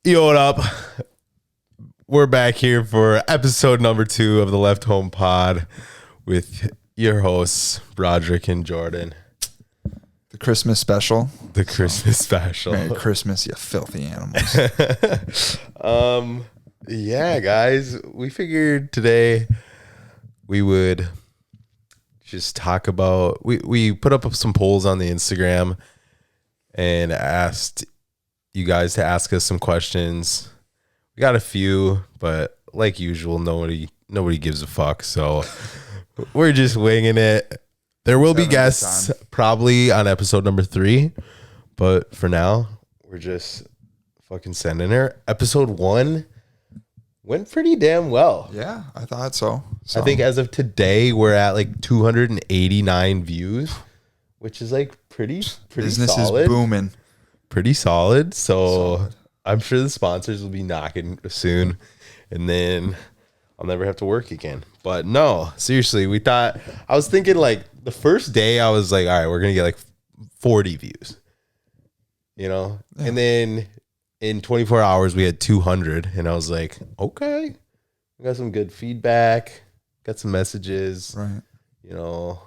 Yo, what up? We're back here for episode number 2 of the Left Home Pod with your hosts, Broderick and Jordan. The Christmas special. The Christmas special. Merry Christmas, you filthy animals. Yeah, guys, we figured today we would just talk about, we put up some polls on the Instagram and asked you guys to ask us some questions. We got a few, but like usual, nobody gives a fuck. So we're just winging it. There will be guests probably on episode number 3, but for now, we're just fucking sending her. Episode 1 went pretty damn well. Yeah, I thought so. I think as of today, we're at like 289 views, which is like pretty business solid. is booming. Pretty solid. So I'm sure the sponsors will be knocking soon, and then I'll never have to work again. But no, seriously, I was thinking like the first day I was like, all right, we're going to get like 40 views, you know? Yeah. And then in 24 hours we had 200, and I was like, okay, we got some good feedback, got some messages, right? You know?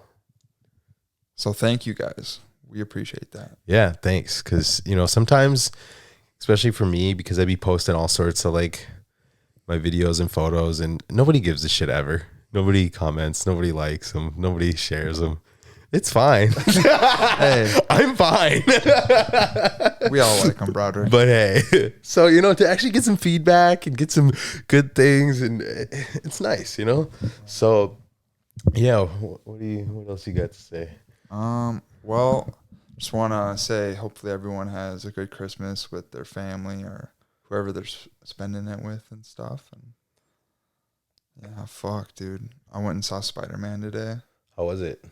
So thank you guys. We appreciate that. Yeah, thanks. Because, you know, sometimes, especially for me, because I be posting all sorts of like my videos and photos, and nobody gives a shit ever. Nobody comments. Nobody likes them. Nobody shares them. It's fine. Hey, I'm fine. We all like them, Broderick. But hey, so, you know, to actually get some feedback and get some good things, and it's nice, you know? So, yeah, what else you got to say? Well, just want to say hopefully everyone has a good Christmas with their family or whoever they're spending it with and stuff. And yeah, fuck, dude. I went and saw Spider-Man today. How was it?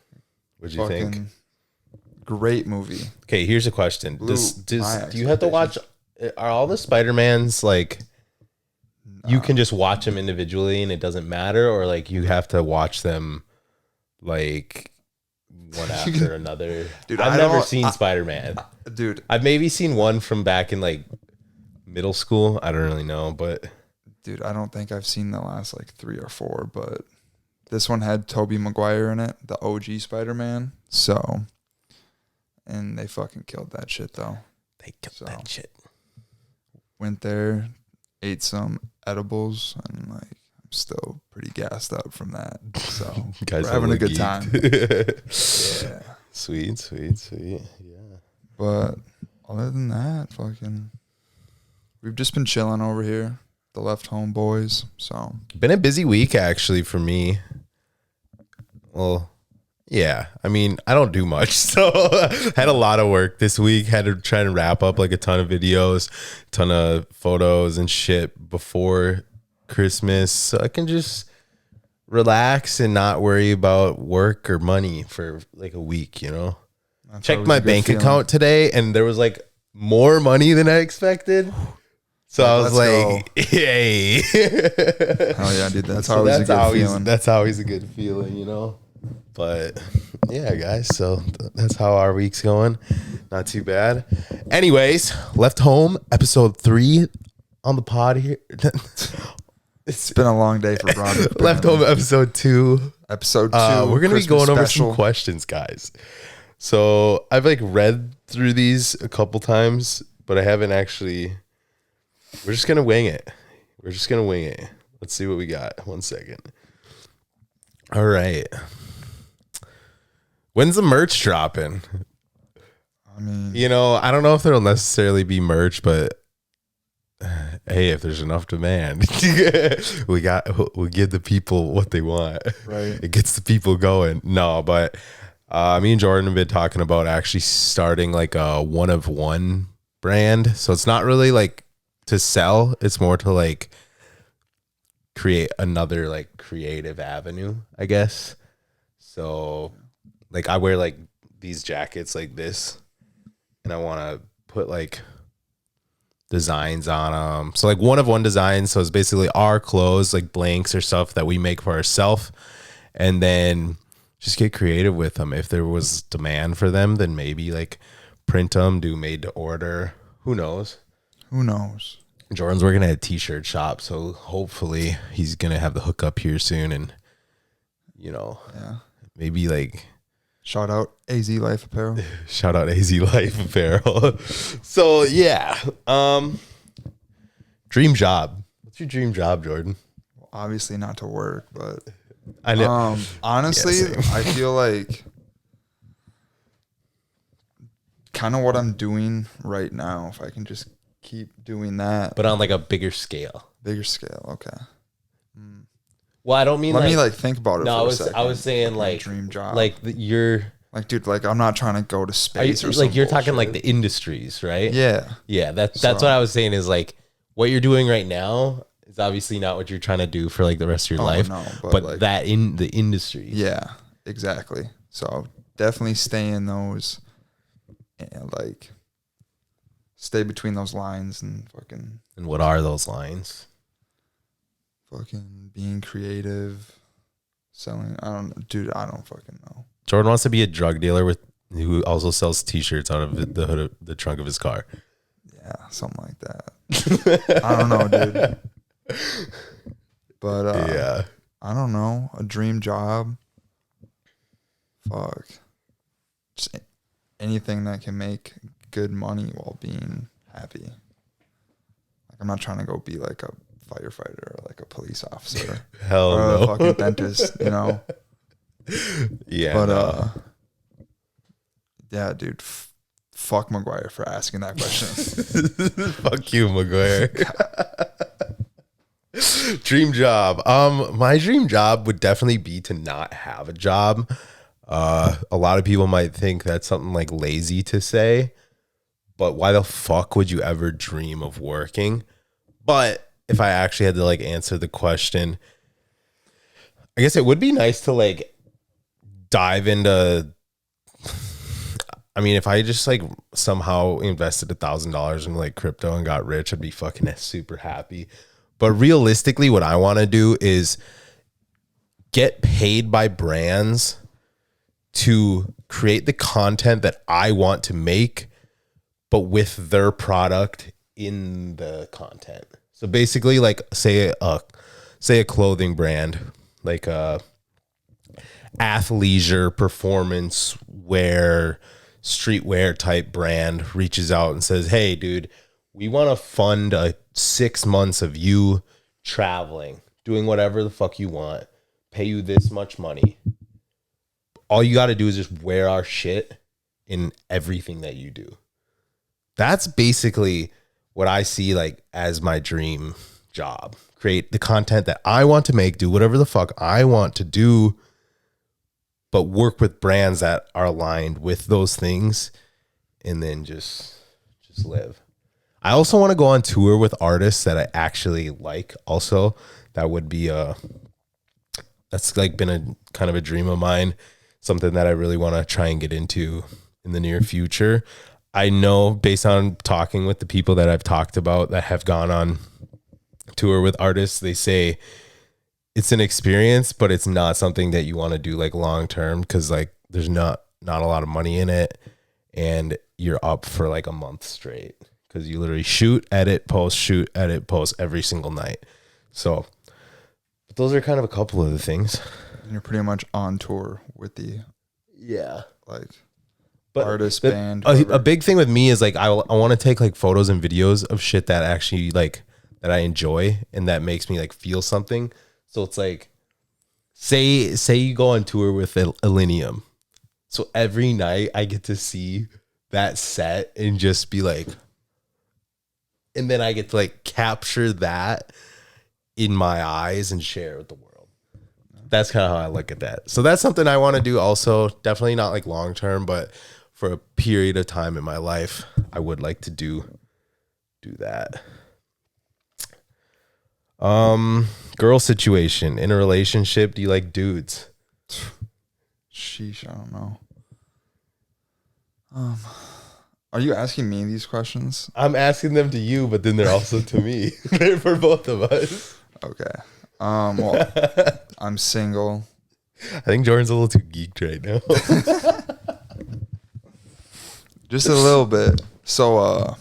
What'd you think? Great movie. Okay, here's a question. Do you have to watch, are all the Spider-Mans like, you can just watch them individually and it doesn't matter, or like you have to watch them like one after another? Dude, I've never seen Spider-Man. Dude, I've maybe seen one from back in like middle school. I don't really know, but dude, I don't think I've seen the last like 3 or 4, but this one had Tobey Maguire in it, the OG Spider-Man. So, and they fucking killed that shit though. They killed that shit. Went there, ate some edibles, and like I'm still pretty gassed up from that. So we're having a good time. Yeah. Sweet. Yeah. But other than that, fucking, we've just been chilling over here, the Left Home boys. So been a busy week actually for me. Well, yeah. I mean, I don't do much, so had a lot of work this week. Had to try and wrap up like a ton of videos, ton of photos and shit before Christmas, so I can just relax and not worry about work or money for like a week, you know. Checked my bank account today, and there was like more money than I expected. So I was like, "Yay!" Oh yeah, dude, that's always a good feeling. That's always a good feeling, you know. But yeah, guys, so that's how our week's going. Not too bad. Anyways, Left Home episode 3 on the pod here. It's been a long day for Broderick. Left Home episode 2. Episode 2. We're going to be going over some questions, guys. So I've like read through these a couple times, but I haven't actually. We're just going to wing it. Let's see what we got. 1 second. All right. When's the merch dropping? I mean, you know, I don't know if there'll necessarily be merch, but hey, if there's enough demand, we'll give the people what they want. Right. It gets the people going. No, but me and Jordan have been talking about actually starting like a one of one brand. So it's not really like to sell. It's more to like create another like creative avenue, I guess. So like I wear like these jackets like this, and I want to put like designs on them. So like one of one designs. So it's basically our clothes, like blanks or stuff that we make for ourselves, and then just get creative with them. If there was demand for them, then maybe like print them, do made to order. Who knows? Jordan's working at a t-shirt shop, so hopefully he's gonna have the hookup here soon, and maybe like shout out AZ Life Apparel. Shout out AZ Life Apparel. So yeah, dream job. What's your dream job, Jordan? Well, obviously not to work, but I know. Honestly, I feel like kind of what I'm doing right now. If I can just keep doing that, but on like a bigger scale. Bigger scale, okay. Well, I don't mean. Let me think about it. No, for a second. I was saying like dream job. Like you're like, dude. Like, I'm not trying to go to space or like you're bullshit. talking like the industries, right? Yeah, yeah. That's what I was saying is like what you're doing right now is obviously not what you're trying to do for like the rest of your life. No, but like, that in the industry. Yeah, exactly. So definitely stay in those, and like stay between those lines and fucking. And what are those lines? Fucking being creative, selling. I don't fucking know. Jordan wants to be a drug dealer who also sells t-shirts out of the hood of the trunk of his car. Yeah, something like that. I don't know, dude. But yeah, I don't know. A dream job. Fuck. Just anything that can make good money while being happy. Like, I'm not trying to go be like a firefighter or like a police officer. Hell or no. a fucking dentist, Yeah. But yeah, dude. Fuck McGuire for asking that question. Fuck you, McGuire. Dream job. My dream job would definitely be to not have a job. A lot of people might think that's something like lazy to say, but why the fuck would you ever dream of working? But if I actually had to like answer the question, I guess it would be nice to like dive into. I mean, if I just like somehow invested $1,000 in like crypto and got rich, I'd be fucking super happy. But realistically, what I want to do is get paid by brands to create the content that I want to make, but with their product in the content. So basically, like say a clothing brand, like a athleisure performance wear, streetwear type brand reaches out and says, hey dude, we want to fund 6 months of you traveling, doing whatever the fuck you want, pay you this much money. All you got to do is just wear our shit in everything that you do. That's basically what I see like as my dream job. Create the content that I want to make, do whatever the fuck I want to do, but work with brands that are aligned with those things, and then just live. I also want to go on tour with artists that I actually like. Also, that would be that's like been a kind of a dream of mine, something that I really want to try and get into in the near future. I know based on talking with the people that I've talked about that have gone on tour with artists, they say it's an experience, but it's not something that you want to do like long term, because like there's not a lot of money in it, and you're up for like a month straight because you literally shoot, edit, post every single night. So but those are kind of a couple of the things. And you're pretty much on tour with the like but artist band. A big thing with me is like I want to take like photos and videos of shit that actually like that I enjoy and that makes me like feel something. So it's like, say you go on tour with Illenium. So every night I get to see that set and just be like, and then I get to like capture that in my eyes and share it with the world. That's kind of how I look at that. So that's something I want to do also. Definitely not like long term, but for a period of time in my life, I would like to do that. Girl situation in a relationship. Do you like dudes? Sheesh, I don't know. Are you asking me these questions? I'm asking them to you, but then they're also to me. They're for both of us. Okay. Well, I'm single. I think Jordan's a little too geeked right now. Just a little bit. So,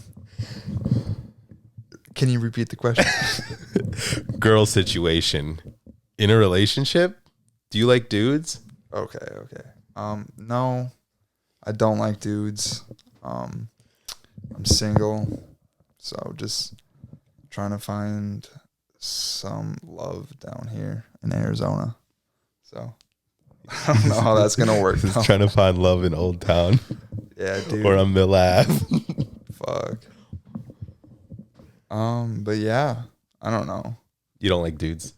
Can you repeat the question? Girl situation. In a relationship, do you like dudes? Okay. No, I don't like dudes. I'm single, so just trying to find some love down here in Arizona. So I don't know how that's gonna work. Just trying to find love in Old Town. Yeah, dude. Or on Mill Ave. Fuck. But yeah, I don't know. You don't like dudes?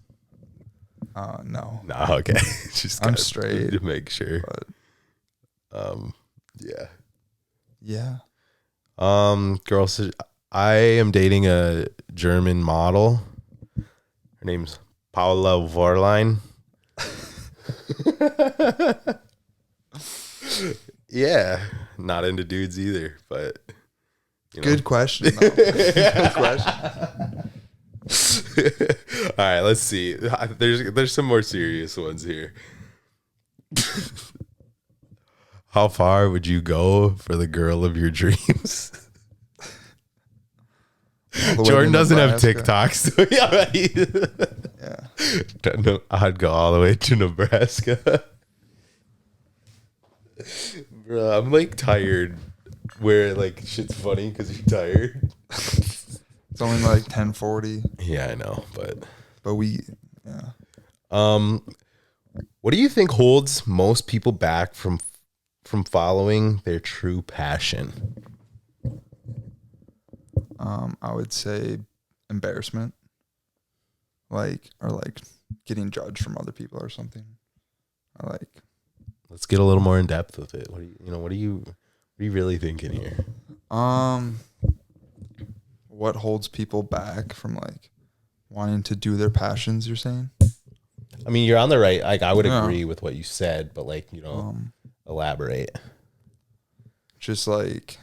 No. Nah, okay. Just I'm gotta- straight, to make sure. but Yeah. yeah. Girls, I am dating a German model. Her name's Paula Vorlein. Yeah, not into dudes either, but you know. Good question. Though. Good question. All right, let's see. There's some more serious ones here. How far would you go for the girl of your dreams? Jordan doesn't have TikTok, so yeah, right. Yeah. I'd go all the way to Nebraska. Bro, I'm like tired. Where like shit's funny because you're tired. It's only like 10:40. Yeah, I know, but we, yeah. What do you think holds most people back from following their true passion? I would say embarrassment, or getting judged from other people or something. Let's get a little more in depth with it. What are you really thinking here? What holds people back from like wanting to do their passions? You're saying? I mean, you're on the right. Like, I would agree with what you said, but like, elaborate. Just like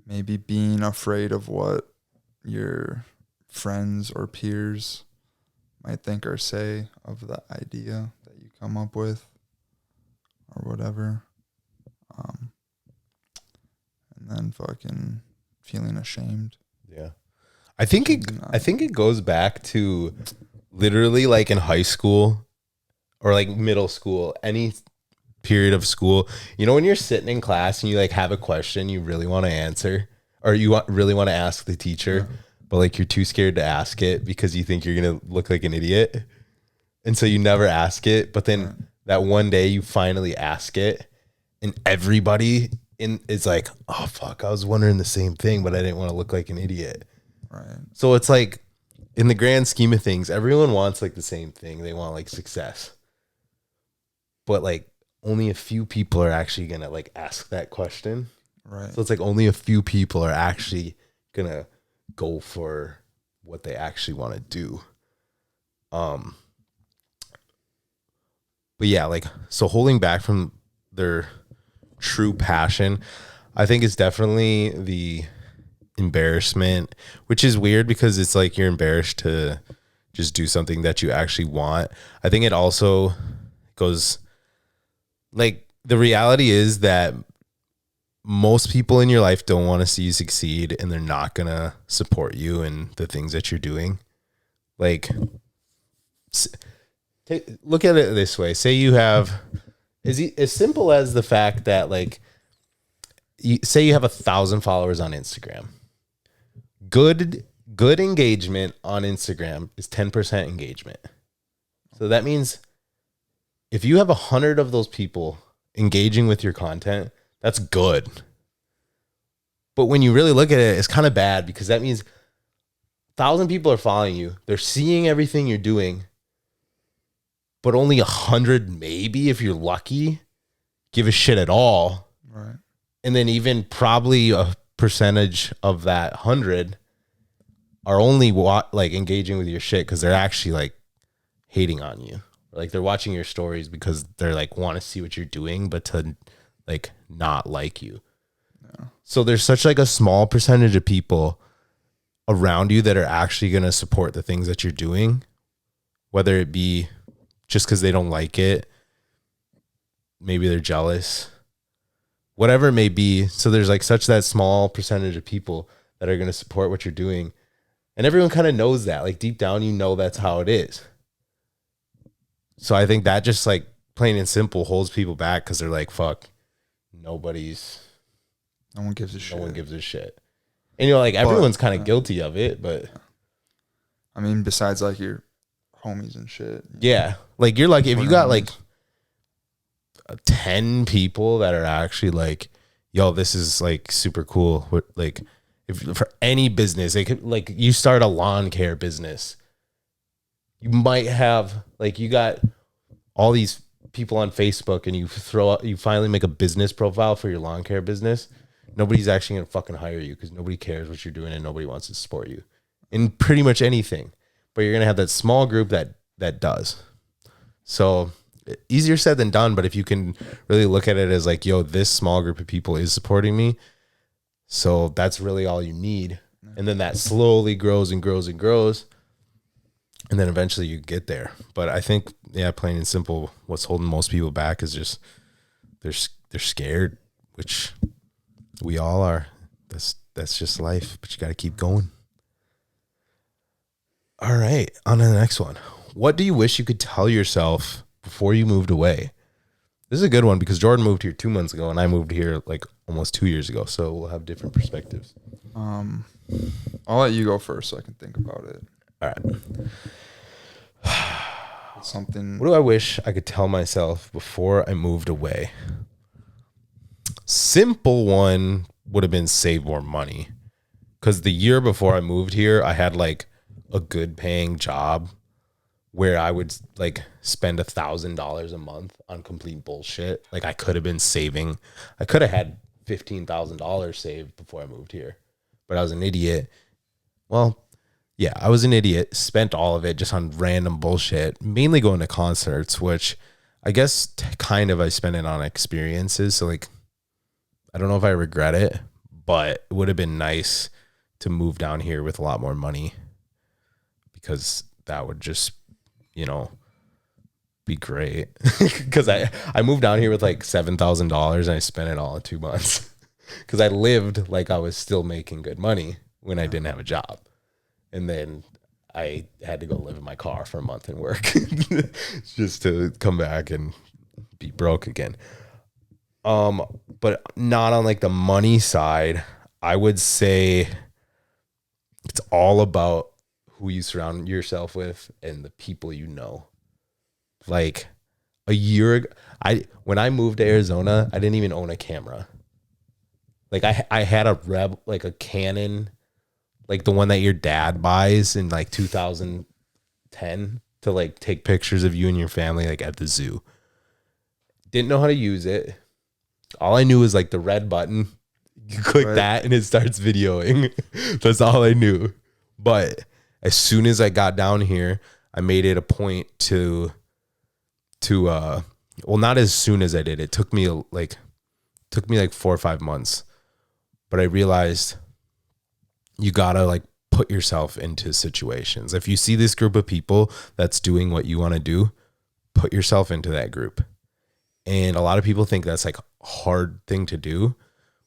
maybe being afraid of what your friends or peers might think or say of the idea that you come up with or whatever. And then fucking feeling ashamed. Yeah. I think it goes back to literally like in high school or like middle school, any period of school. You know, when you're sitting in class and you like have a question you really want to answer or really want to ask the teacher, but like you're too scared to ask it because you think you're going to look like an idiot. And so you never ask it. But then that one day you finally ask it and everybody is like, oh, fuck, I was wondering the same thing, but I didn't want to look like an idiot. Right. So it's like, in the grand scheme of things, everyone wants like the same thing. They want like success. But like only a few people are actually going to like ask that question. Right. So it's like only a few people are actually going to go for what they actually want to do. But yeah, like, so holding back from their true passion, I think is definitely the embarrassment, which is weird because it's like you're embarrassed to just do something that you actually want. I think it also goes like, the reality is that most people in your life don't want to see you succeed and they're not going to support you in the things that you're doing. Like, look at it this way. Say you have, as simple as the fact that like, say you have 1,000 followers on Instagram. Good engagement on Instagram is 10% engagement. So that means if you have 100 of those people engaging with your content, that's good. But when you really look at it, it's kind of bad because that means 1,000 people are following you. They're seeing everything you're doing, but only 100, maybe if you're lucky, give a shit at all. Right. And then even probably a percentage of that 100 are only like engaging with your shit because they're actually like hating on you. Like they're watching your stories because they're like want to see what you're doing, but to like not like you. Yeah. So there's such like a small percentage of people around you that are actually going to support the things that you're doing, whether it be just because they don't like it, maybe they're jealous, whatever it may be. So there's like such that small percentage of people that are going to support what you're doing. And everyone kind of knows that. Like deep down, you know that's how it is. So I think that just like plain and simple holds people back because they're like, fuck, no one gives a shit. And like everyone's kind of guilty of it, but I mean, besides like your homies and shit. Yeah. Like you're like, if you got like 10 people that are actually like, yo, this is like super cool. Like if for any business, they could like you start a lawn care business. You might have like you got all these people on Facebook and you finally make a business profile for your lawn care business. Nobody's actually gonna fucking hire you because nobody cares what you're doing and nobody wants to support you in pretty much anything. But you're gonna have that small group that does. So easier said than done. But if you can really look at it as like, yo, this small group of people is supporting me, so that's really all you need. And then that slowly grows and grows and grows. And then eventually you get there. But I think, yeah, plain and simple, what's holding most people back is just they're scared, which we all are. That's just life, but you got to keep going. All right, on to the next one. What do you wish you could tell yourself before you moved away? This is a good one because Jordan moved here 2 months ago and I moved here like almost 2 years ago. So we'll have different perspectives. I'll let you go first so I can think about it. All right. Something. What do I wish I could tell myself before I moved away? Simple one would have been save more money. Because the year before I moved here, I had like a good paying job where I would like spend $1,000 a month on complete bullshit. Like I could have been saving. I could have had $15,000 saved before I moved here, but I was an idiot. Well, yeah, I was an idiot. Spent all of it just on random bullshit, mainly going to concerts, which I guess kind of I spent it on experiences. So like, I don't know if I regret it, but it would have been nice to move down here with a lot more money because that would just, be great. Because I moved down here with like $7,000 and I spent it all in 2 months because I lived like I was still making good money when I didn't have a job. And then I had to go live in my car for a month and work just to come back and be broke again. But not on like the money side. I would say it's all about who you surround yourself with and the people you know. Like a year ago, when I moved to Arizona, I didn't even own a camera. Like I had a like a Canon, like the one that your dad buys in like 2010 to like take pictures of you and your family like at the zoo. Didn't know how to use it. All I knew was like the red button. You click that and it starts videoing. That's all I knew. But as soon as I got down here, I made it a point to well, not as soon as I did. It took me like 4 or 5 months. But I realized you gotta like put yourself into situations. If you see this group of people that's doing what you want to do, put yourself into that group. And a lot of people think that's like a hard thing to do,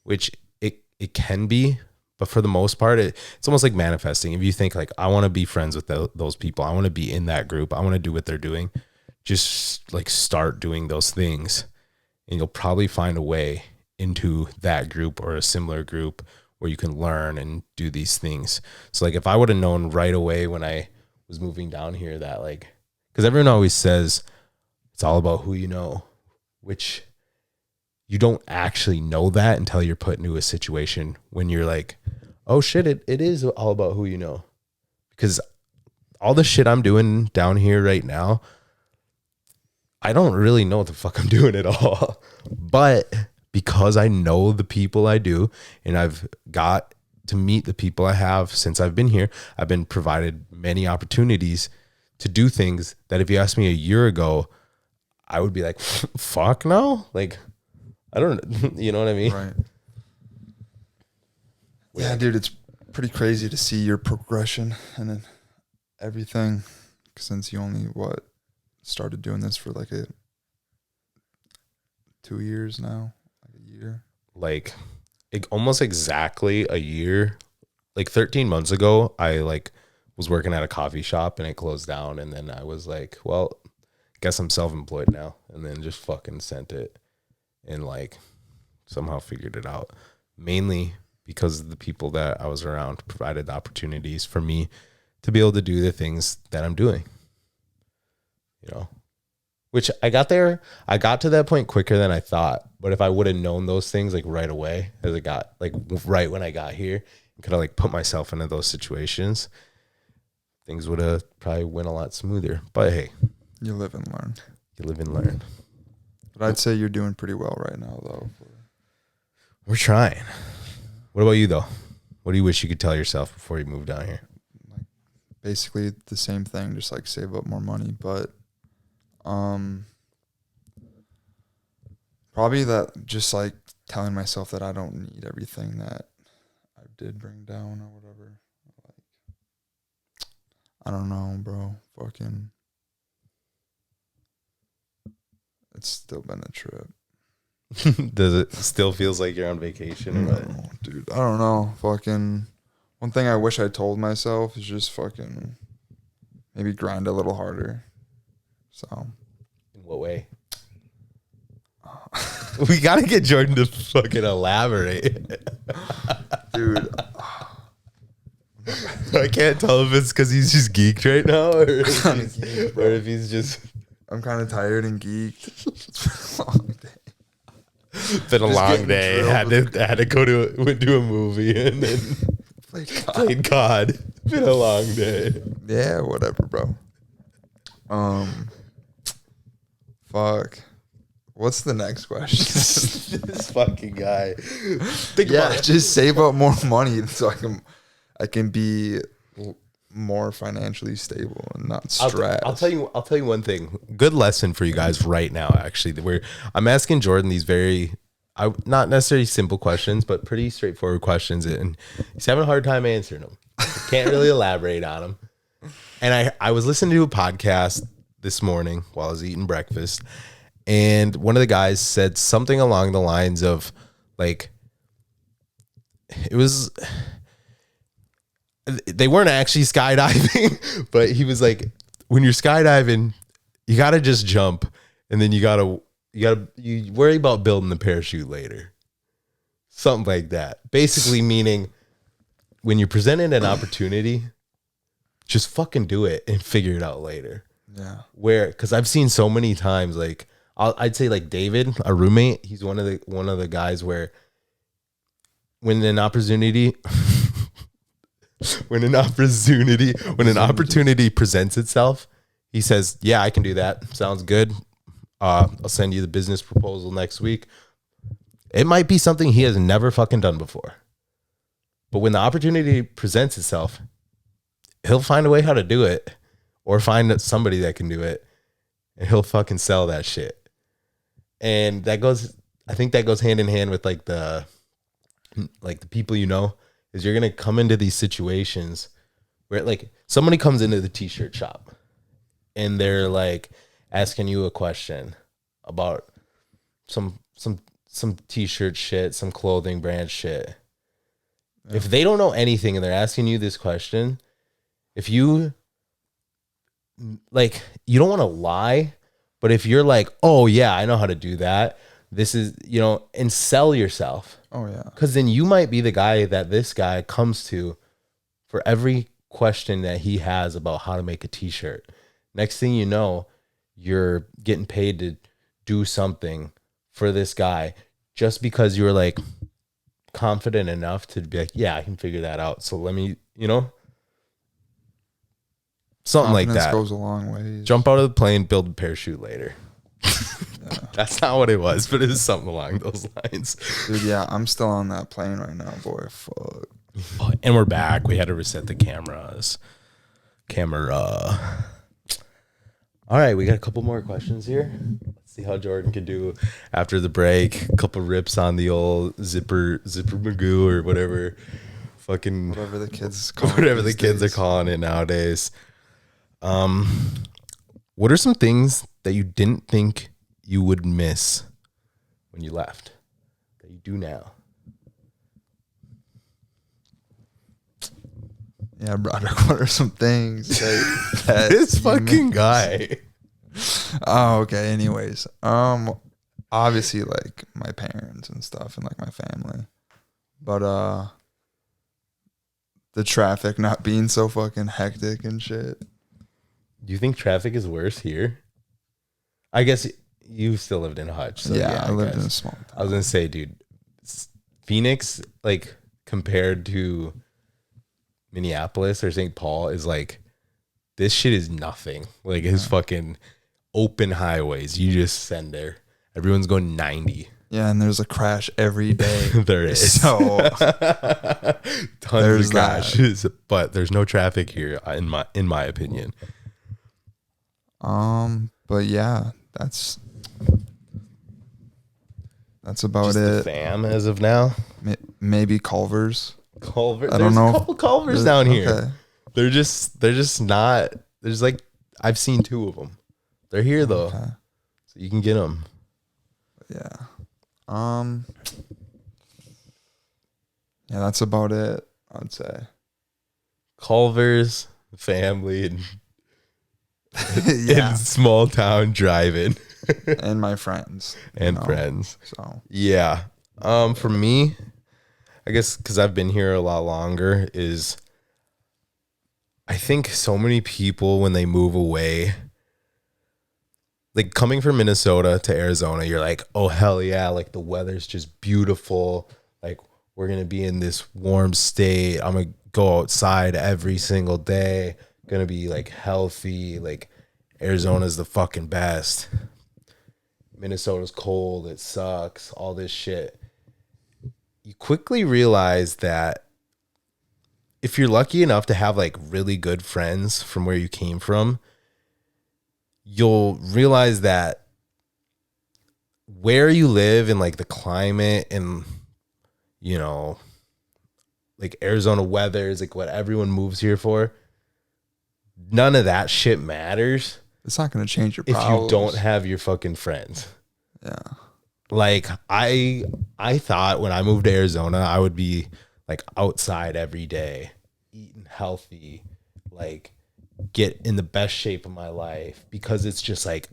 which it can be, but for the most part, it's almost like manifesting. If you think like, I want to be friends with those people, I want to be in that group, I want to do what they're doing, just like start doing those things and you'll probably find a way into that group or a similar group where you can learn and do these things. So like if I would have known right away when I was moving down here that like, because everyone always says it's all about who you know, which you don't actually know that until you're put into a situation when you're like, oh shit, it is all about who you know. Because all the shit I'm doing down here right now, I don't really know what the fuck I'm doing at all. But because I know the people I do and I've got to meet the people I have since I've been here, I've been provided many opportunities to do things that if you asked me a year ago, I would be like, fuck no. Like, I don't, you know what I mean? Right. Yeah, dude, it's pretty crazy to see your progression and then everything since you only, started doing this for like 2 years now, like a year. Like almost exactly a year, like 13 months ago, I like was working at a coffee shop and it closed down. And then I was like, well, guess I'm self-employed now. And then just fucking sent it and like somehow figured it out. Mainly because the people that I was around provided the opportunities for me to be able to do the things that I'm doing, you know, which I got to that point quicker than I thought. But if I would have known those things like right away, as I got like right when I got here and could have like put myself into those situations, things would have probably went a lot smoother. But hey, You live and learn. you live and learn. But I'd say you're doing pretty well right now, though. We're trying. What about you though? What do you wish you could tell yourself before you moved down here? Like basically the same thing, just like save up more money. But probably that just like telling myself that I don't need everything that I did bring down or whatever. Like, I don't know, bro. Fucking, it's still been a trip. Does it still feels like you're on vacation? No, dude, I don't know. Fucking, one thing I wish I told myself is just fucking maybe grind a little harder. So, In what way? We gotta get Jordan to fucking elaborate. dude, I can't tell if it's because he's just geeked right now, or if he's just I'm kind of tired and geeked. It's been a long day. been a Just long getting day. drilled. Had to go to a movie and then played COD. Been a long day. Yeah, whatever, bro. Fuck. What's the next question? This fucking guy. Think Yeah, about it. just save up more money so I can be more financially stable and not stressed. I'll tell you one thing. Good lesson for you guys right now. Actually, I'm asking Jordan these not necessarily simple questions, but pretty straightforward questions, and he's having a hard time answering them. Can't really elaborate on them. And I was listening to a podcast this morning while I was eating breakfast, and one of the guys said something along the lines of like, they weren't actually skydiving, but he was like, when you're skydiving, you got to just jump, and then you worry about building the parachute later. Something like that. Basically meaning when you're presented an opportunity, just fucking do it and figure it out later. Yeah. Because I've seen so many times, like I'd say like David, a roommate, he's one of the guys where when an opportunity presents itself, he says, yeah, I can do that. Sounds good. I'll send you the business proposal next week. It might be something he has never fucking done before. But when the opportunity presents itself, he'll find a way how to do it, or find somebody that can do it, and he'll fucking sell that shit. And I think that goes hand in hand with like the people, is you're going to come into these situations where like somebody comes into the t-shirt shop and they're like asking you a question about some t-shirt shit, some clothing brand shit. Yeah. If they don't know anything and they're asking you this question, if you like, you don't want to lie, but if you're like, oh yeah, I know how to do that, this is, and sell yourself. Oh yeah. Because then you might be the guy that this guy comes to for every question that he has about how to make a t-shirt. Next thing you know, you're getting paid to do something for this guy just because you were like confident enough to be like, yeah, I can figure that out. So let me, something like that goes a long way. Jump out of the plane, build a parachute later. Yeah. That's not what it was, but it is something along those lines. Dude, yeah, I'm still on that plane right now, boy. Fuck. Oh, and we're back. We had to reset the cameras. All right, we got a couple more questions here. Let's see how Jordan can do after the break. A couple rips on the old zipper magoo or whatever. Fucking whatever the kids are calling it nowadays. What are some things that you didn't think you would miss when you left that you do now? Broderick, what are some things that This you fucking miss? guy. Oh, okay. Anyways, obviously like my parents and stuff and like my family, but the traffic not being so fucking hectic and shit. Do you think traffic is worse here? I guess you still lived in Hutch. So yeah, I lived in a guess. small town. I was gonna say, dude, Phoenix, like compared to Minneapolis or St. Paul, is like this shit is nothing. Like it's fucking open highways. You just send there. Everyone's going 90. Yeah, and there's a crash every day. There is. So tons there's of crashes, but there's no traffic here in my opinion. but yeah, that's about Just it. the fam as of now. Maybe Culver's. Culver. I There's don't know. a couple Culvers down here. Okay. They're just not. There's like I've seen 2 of them. They're here though, Okay. so you can get them. Yeah. Yeah, that's about it, I'd say. Culver's, family, and Yeah. in small town driving And my friends. and friends. So Yeah. For me, I guess because I've been here a lot longer, is I think so many people when they move away, like coming from Minnesota to Arizona, you're like, oh hell yeah, like the weather's just beautiful. Like we're gonna be in this warm state. I'm gonna go outside every single day. Gonna be like healthy. Like Arizona's the fucking best. Minnesota's cold. It sucks. All this shit. You quickly realize that if you're lucky enough to have like really good friends from where you came from, you'll realize that where you live and like the climate and, you know, like Arizona weather is like what everyone moves here for. None of that shit matters it's not going to change your if problems. you don't have your fucking friends. Yeah. Like I thought when I moved to Arizona, I would be like outside every day, eating healthy, like get in the best shape of my life, because it's just like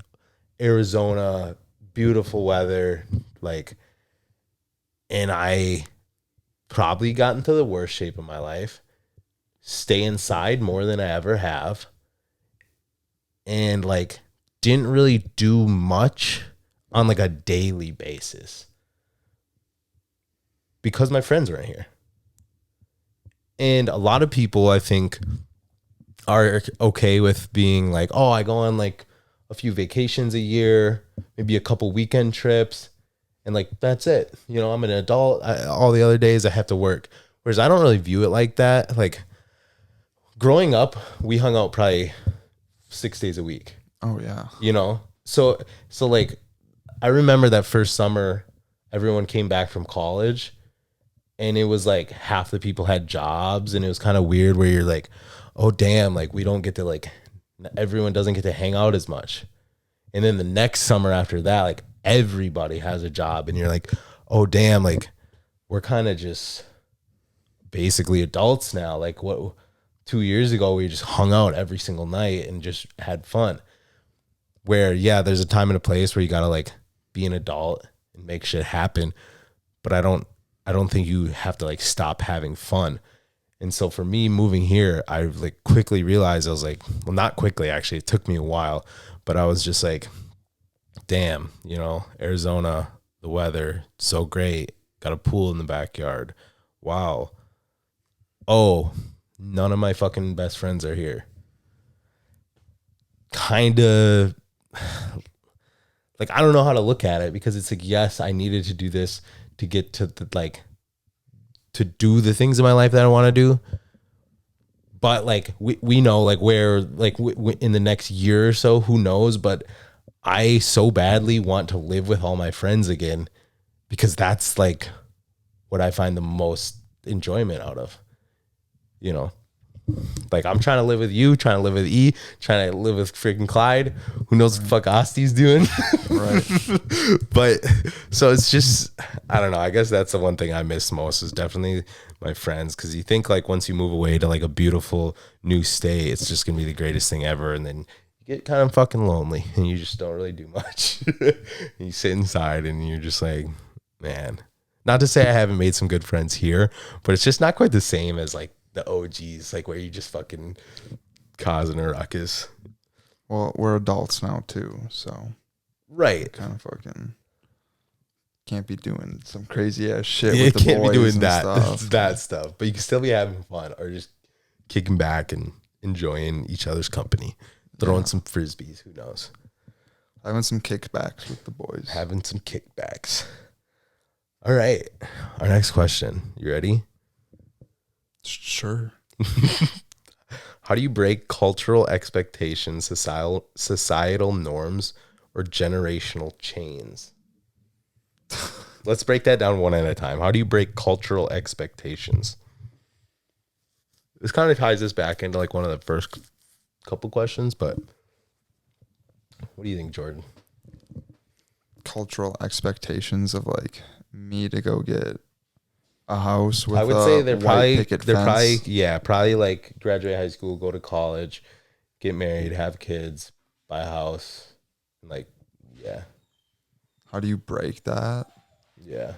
Arizona, beautiful weather, like, and I probably got into the worst shape of my life, stay inside more than I ever have, and like didn't really do much on like a daily basis because my friends weren't here. And a lot of people, I think, are okay with being like, oh, I go on like a few vacations a year, maybe a couple weekend trips, and like that's it. You know, I'm an adult. All the other days I have to work. Whereas I don't really view it like that. Like growing up, we hung out probably 6 days a week. Oh yeah. You know, so like I remember that first summer, everyone came back from college, and it was like half the people had jobs, and it was kind of weird where you're like, oh damn, like we don't get to like, everyone doesn't get to hang out as much. And then the next summer after that, like everybody has a job, and you're like, oh damn, like we're kind of just basically adults now. Like what 2 years ago we just hung out every single night and just had fun. Where yeah, there's a time and a place where you gotta like be an adult and make shit happen, but I don't think you have to like stop having fun. And so for me moving here, I like quickly realized, I was like, well, not quickly actually, it took me a while, but I was just like, damn, you know, Arizona, the weather so great, got a pool in the backyard, wow. Oh, none of my fucking best friends are here. Kind of like, I don't know how to look at it, because it's like, yes, I needed to do this to get to the, like, to do the things in my life that I want to do. But like, we know like where, like in the next year or so, who knows, but I so badly want to live with all my friends again, because that's like what I find the most enjoyment out of, you know? Like, I'm trying to live with you, trying to live with E, trying to live with freaking Clyde. Who knows what the fuck Osty's doing? Right. But so it's just, I don't know. I guess that's the one thing I miss most is definitely my friends. Cause you think like once you move away to like a beautiful new state, it's just gonna be the greatest thing ever. And then you get kind of fucking lonely and you just don't really do much. You sit inside and you're just like, man, not to say I haven't made some good friends here, but it's just not quite the same as like the OGs, like where you just fucking causing a ruckus. Well, we're adults now too, so right. Kind of fucking can't be doing some crazy ass shit You with the can't be boys doing and that stuff. that stuff, but you can still be having fun or just kicking back and enjoying each other's company, throwing some frisbees. Who knows? Having some kickbacks with the boys. Having some kickbacks. All right, our next question. You ready? Sure. How do you break cultural expectations, societal norms, or generational chains? Let's break that down one at a time. How do you break cultural expectations? This kind of ties this back into like one of the first couple questions, but what do you think, Jordan? Cultural expectations of like me to go get a house with I would say they're probably like graduate high school, go to college, get married, have kids, buy a house, and like, yeah. How do you break that? Yeah.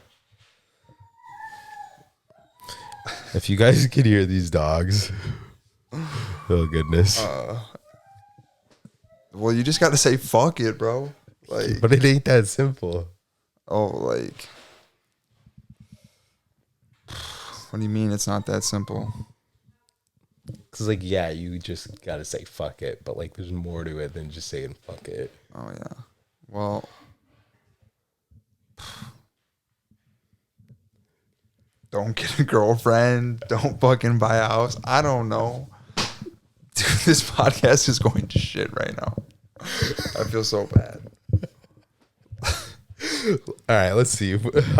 If you guys could hear these dogs, oh goodness. Well, you just got to say fuck it, bro. Like, But it ain't that simple. oh, like, what do you mean it's not that simple? Cause like, yeah, you just gotta say fuck it, but like, there's more to it than just saying fuck it. Oh yeah. Well, don't get a girlfriend. Don't fucking buy a house. I don't know. Dude, this podcast is going to shit right now. I feel so bad. All right, let's see.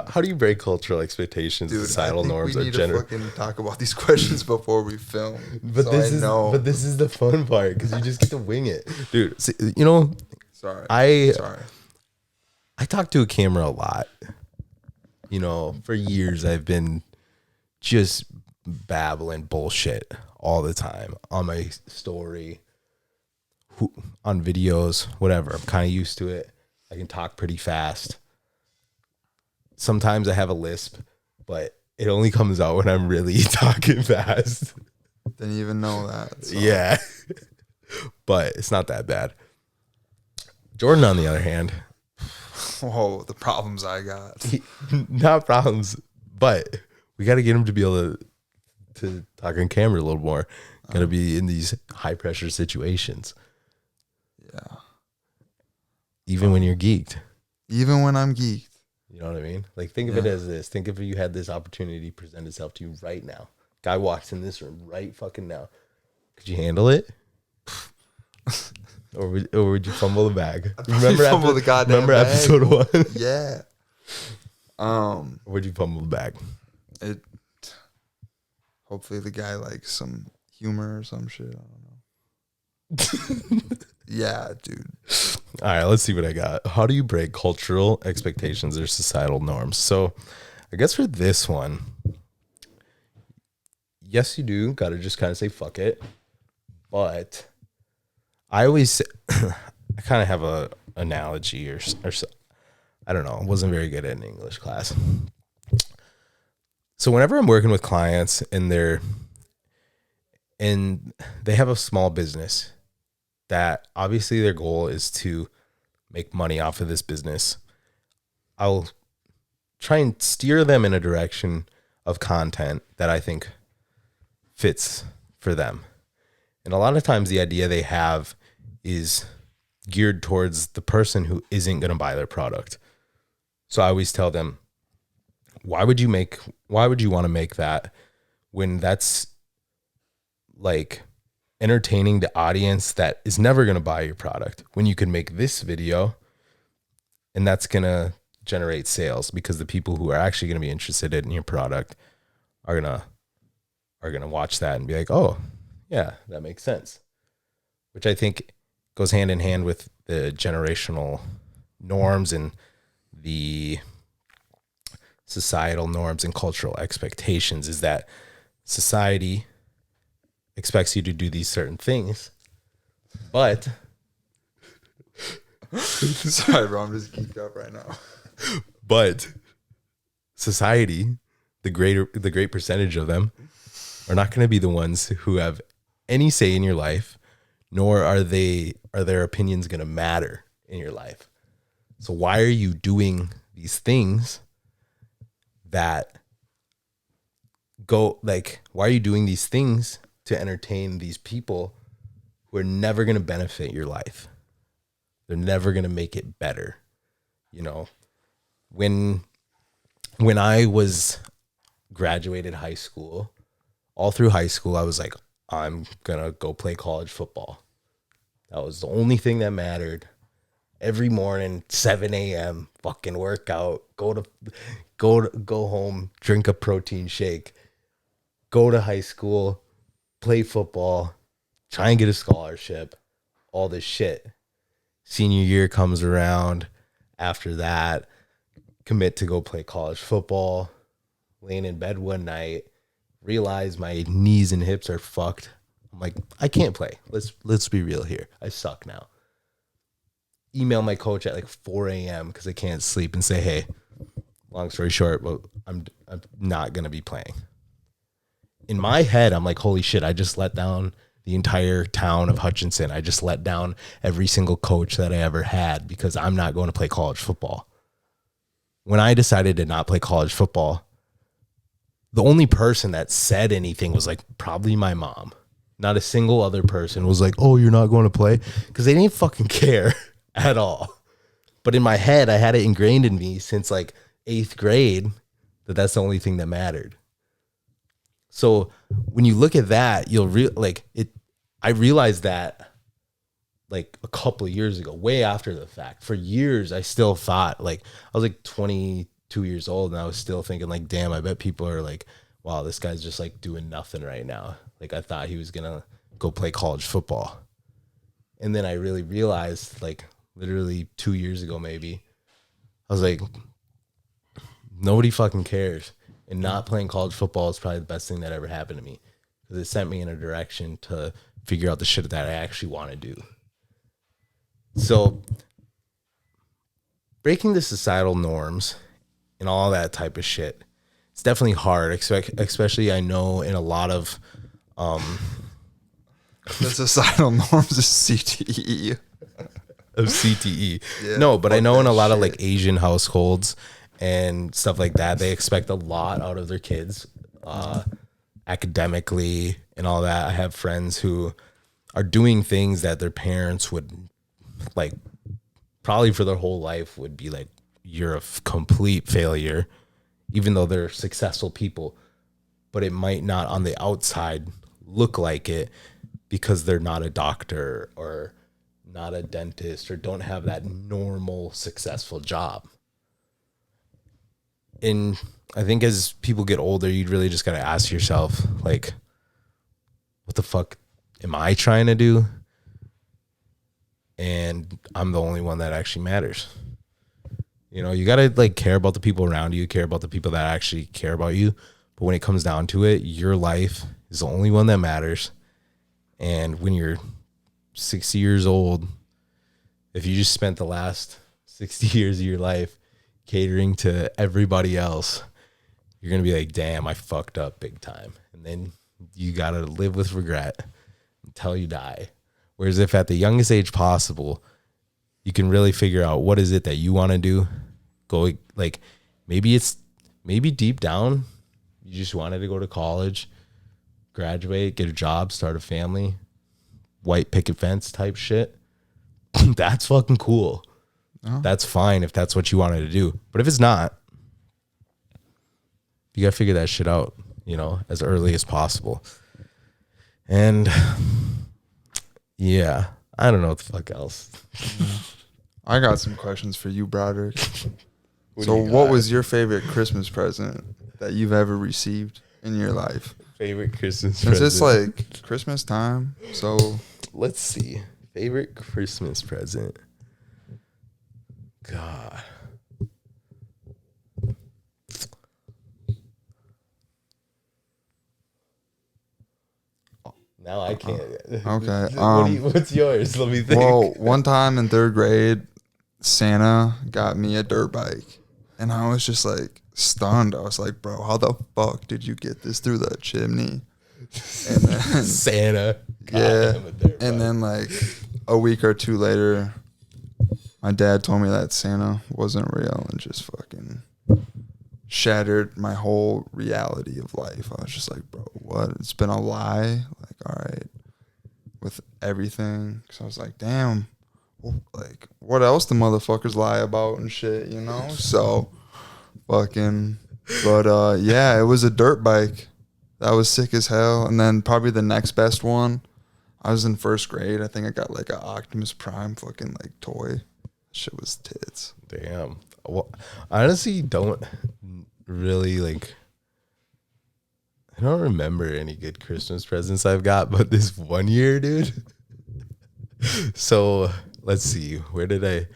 How do you break cultural expectations, Dude, societal norms, we or need to fucking talk about these questions before we film. But this is the fun part because you just get to wing it, dude. See, you know, Sorry. I talk to a camera a lot. You know, for years I've been just babbling bullshit all the time on my story, on videos, whatever. I'm kind of used to it. I can talk pretty fast. Sometimes I have a lisp, but it only comes out when I'm really talking fast. Didn't even know that. So. Yeah. But it's not that bad. Jordan, on the other hand. Whoa, the problems I got. Not problems, but we got to get him to be able to talk on camera a little more. Got to be in these high pressure situations. Yeah. Even when you're geeked. Even when I'm geeked. You know what I mean? Like, think of it as this. Think if you had this opportunity present itself to you right now. Guy walks in this room right fucking now. Could you handle it? or would you fumble the bag? Remember episode 1? Yeah. Or would you fumble the bag? Hopefully the guy likes some humor or some shit. I don't know. Yeah, dude. All right, let's see what I got. How do you break cultural expectations or societal norms? So I guess for this one, yes, you do. Got to just kind of say fuck it. But I always say, I kind of have a analogy or I don't know. I wasn't very good at an English class. So whenever I'm working with clients and they have a small business that obviously their goal is to make money off of this business, I'll try and steer them in a direction of content that I think fits for them. And a lot of times the idea they have is geared towards the person who isn't going to buy their product. So I always tell them, why would you want to make that when that's like entertaining the audience that is never going to buy your product, when you can make this video and that's going to generate sales because the people who are actually going to be interested in your product are going to watch that and be like, oh, Yeah, that makes sense. Which I think goes hand in hand with the generational norms and the societal norms and cultural expectations, is that society expects you to do these certain things, but sorry, bro, I'm just geeked up right now. But society, the great percentage of them, are not going to be the ones who have any say in your life, nor are their opinions going to matter in your life. So why are you doing these things that why are you doing these things to entertain these people who are never going to benefit your life? They're never going to make it better. You know, when I was graduated high school, all through high school, I was like, I'm going to go play college football. That was the only thing that mattered. Every morning, 7 a.m., fucking workout, go home, drink a protein shake, go to high school, play football, try and get a scholarship, all this shit. Senior year comes around. After that, commit to go play college football, laying in bed one night, realize my knees and hips are fucked. I'm like, I can't play. Let's be real here. I suck now. Email my coach at like 4 a.m. because I can't sleep and say, hey, long story short, well, I'm not going to be playing. In my head, I'm like, holy shit, I just let down the entire town of Hutchinson. I just let down every single coach that I ever had because I'm not going to play college football. When I decided to not play college football, the only person that said anything was like probably my mom. Not a single other person was like, oh, you're not going to play? Because they didn't fucking care at all. But in my head, I had it ingrained in me since like 8th grade that that's the only thing that mattered. So when you look at that, I realized that like a couple of years ago, way after the fact. For years, I still thought, like, I was like 22 years old and I was still thinking like, damn, I bet people are like, wow, this guy's just like doing nothing right now. Like I thought he was going to go play college football. And then I really realized, like literally 2 years ago, maybe, I was like, nobody fucking cares. And not playing college football is probably the best thing that ever happened to me because it sent me in a direction to figure out the shit that I actually want to do. So breaking the societal norms and all that type of shit, it's definitely hard, especially I know in a lot of the societal norms is CTE. Of CTE. Yeah, no, but I know in a lot of like shit. Asian households and stuff like that, they expect a lot out of their kids, academically and all that. I have friends who are doing things that their parents would like probably for their whole life would be like, you're a complete failure, even though they're successful people, but it might not on the outside look like it because they're not a doctor or not a dentist or don't have that normal successful job. And I think as people get older, you really just got to ask yourself, like, what the fuck am I trying to do? And I'm the only one that actually matters. You know, you got to like care about the people around you, care about the people that actually care about you. But when it comes down to it, your life is the only one that matters. And when you're 60 years old, if you just spent the last 60 years of your life catering to everybody else, you're going to be like, damn, I fucked up big time. And then you got to live with regret until you die. Whereas if at the youngest age possible, you can really figure out what is it that you want to do. Go like maybe deep down, you just wanted to go to college, graduate, get a job, start a family, white picket fence type shit. That's fucking cool. Oh. That's fine if that's what you wanted to do. But if it's not, you got to figure that shit out, you know, as early as possible. And yeah, I don't know what the fuck else. I got some questions for you, Broderick. What So what was your favorite Christmas present that you've ever received in your life? Favorite Christmas Since present. it's like Christmas time, so Let's see. Favorite Christmas present. God. Now I can't. Okay. What's yours? Let me think. Well, one time in 3rd grade, Santa got me a dirt bike, and I was just like stunned. I was like, "Bro, how the fuck did you get this through the chimney?" And then, Santa. yeah, him a dirt and bike. then like a week or two later, my dad told me that Santa wasn't real and just fucking shattered my whole reality of life. I was just like, bro, what? It's been a lie? Like, all right, with everything. Because I was like, damn, like, what else the motherfuckers lie about and shit, you know? So, fucking, but yeah, it was a dirt bike. That was sick as hell. And then probably the next best one, I was in 1st grade. I think I got like an Optimus Prime fucking like toy. Shit was tits. Damn. Well, I honestly don't really like. I don't remember any good Christmas presents I've got, but this one year, dude. So let's see. Where did I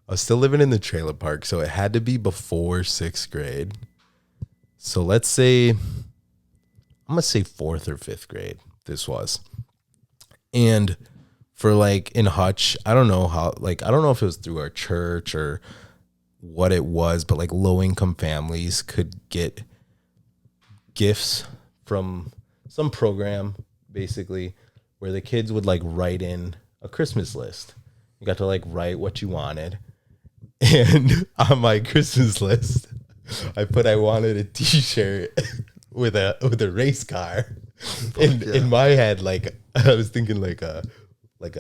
was still living in the trailer park, so it had to be before 6th grade. So let's say, I'm gonna say 4th or 5th grade. This was, and for like in Hutch, I don't know how. Like I don't know if it was through our church or what it was, but like low income families could get gifts from some program basically where the kids would like write in a Christmas list. You got to like write what you wanted. And on my Christmas list, I wanted a t-shirt with a race car. In my head, like I was thinking like a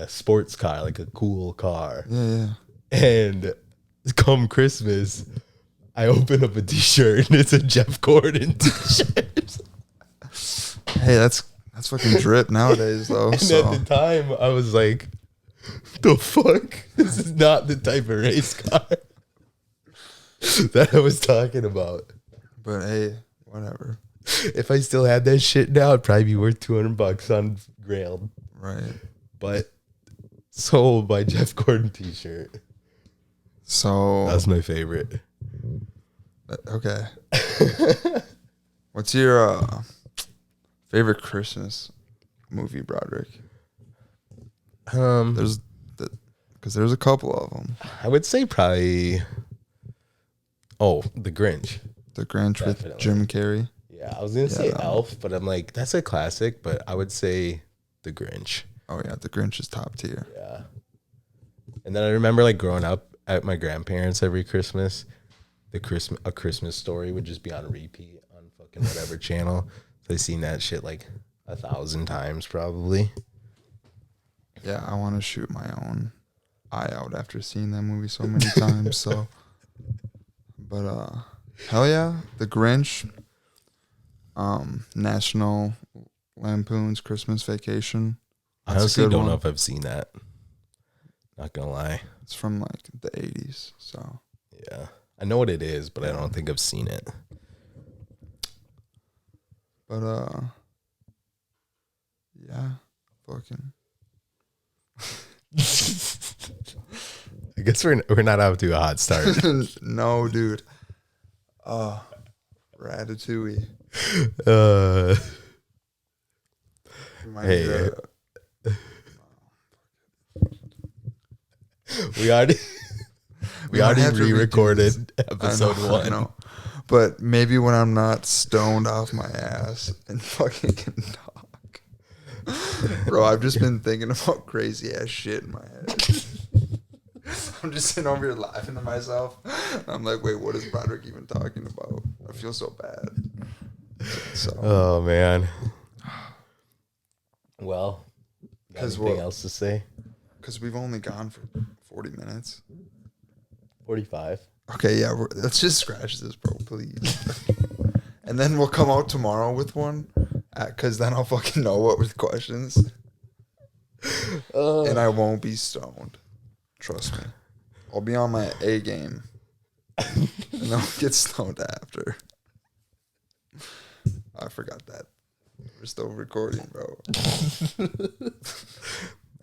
sports car, like a cool car. Yeah. And come Christmas, I open up a t-shirt and it's a Jeff Gordon t-shirt. Hey, that's fucking drip nowadays, though. And So at the time, I was like, the fuck? This is not the type of race car that I was talking about. but hey, whatever. If I still had that shit now, it'd probably be worth $200 on Grailed. Right. But sold my Jeff Gordon t-shirt. So That's my favorite. okay. What's your favorite Christmas movie, Broderick? There's because there's a couple of them. I would say probably. Oh, The Grinch. The Grinch Definitely. with Jim Carrey. Yeah, I was gonna say Elf, but I'm like, that's a classic. But I would say The Grinch. Oh yeah, The Grinch is top tier. Yeah. And then I remember like growing up at my grandparents every Christmas, a Christmas Story would just be on repeat on fucking whatever channel. So I've seen that shit like 1,000 times probably. Yeah, I want to shoot my own eye out after seeing that movie so many times. So, but hell yeah, The Grinch, National Lampoon's Christmas Vacation. I honestly don't know if I've seen that. Not gonna lie. It's from like the 80s. So yeah, I know what it is, but I don't think I've seen it. But yeah, fucking. I guess we're not out to a hot start. No, dude. Ratatouille. Hey, we already re-recorded episode 1. I know. But maybe when I'm not stoned off my ass and fucking can talk. Bro, I've just been thinking about crazy ass shit in my head. I'm just sitting over here laughing to myself. I'm like, wait, what is Broderick even talking about? I feel so bad. So, Oh man. Well, got 'Cause anything what? else to say? because we've only gone for 40 minutes. 45. Okay, yeah, let's just scratch this, bro, please. And then we'll come out tomorrow with one, because then I'll fucking know what were the questions. And I won't be stoned. Trust me. I'll be on my A game. And I'll get stoned after. I forgot that. We're still recording, bro.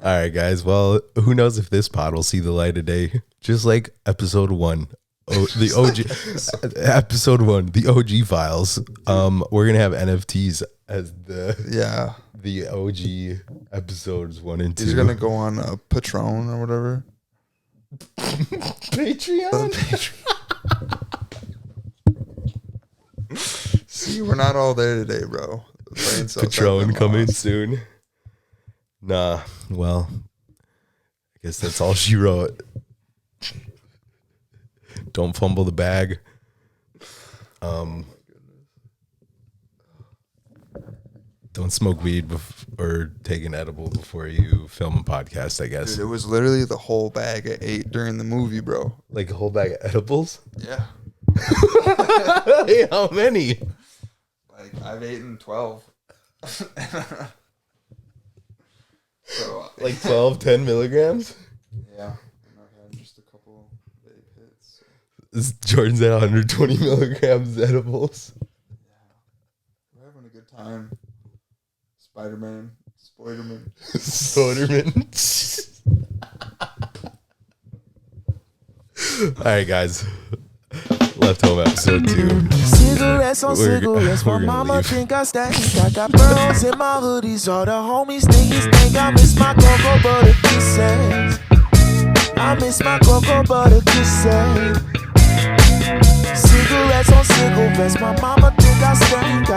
All right, guys. Well, who knows if this pod will see the light of day? Just like episode 1, the OG episode 1, the OG files. We're gonna have NFTs as the OG episodes 1 and 2. He's gonna go on a Patron or whatever. Patreon. See, we're not all there today, bro. Patron coming soon. Nah, well, I guess that's all she wrote. Don't fumble the bag. Don't smoke weed or take an edible before you film a podcast, I guess. Dude, it was literally the whole bag I ate during the movie, bro. Like a whole bag of edibles? Yeah. Hey, how many? Like, I've eaten 12. So, like 12, 10 milligrams? Yeah. And I've had just a couple vape hits. Jordan's at 120 milligrams edibles. Yeah. We're having a good time. Spoderman. All right, guys. Left Home episode 2. Cigarettes on cigarettes. My mama think I stank. I got burns in my hoodies. All the homies think I miss my cocoa butter kisses. I miss my cocoa butter kisses. Cigarettes on cigarettes. My mama think I stank.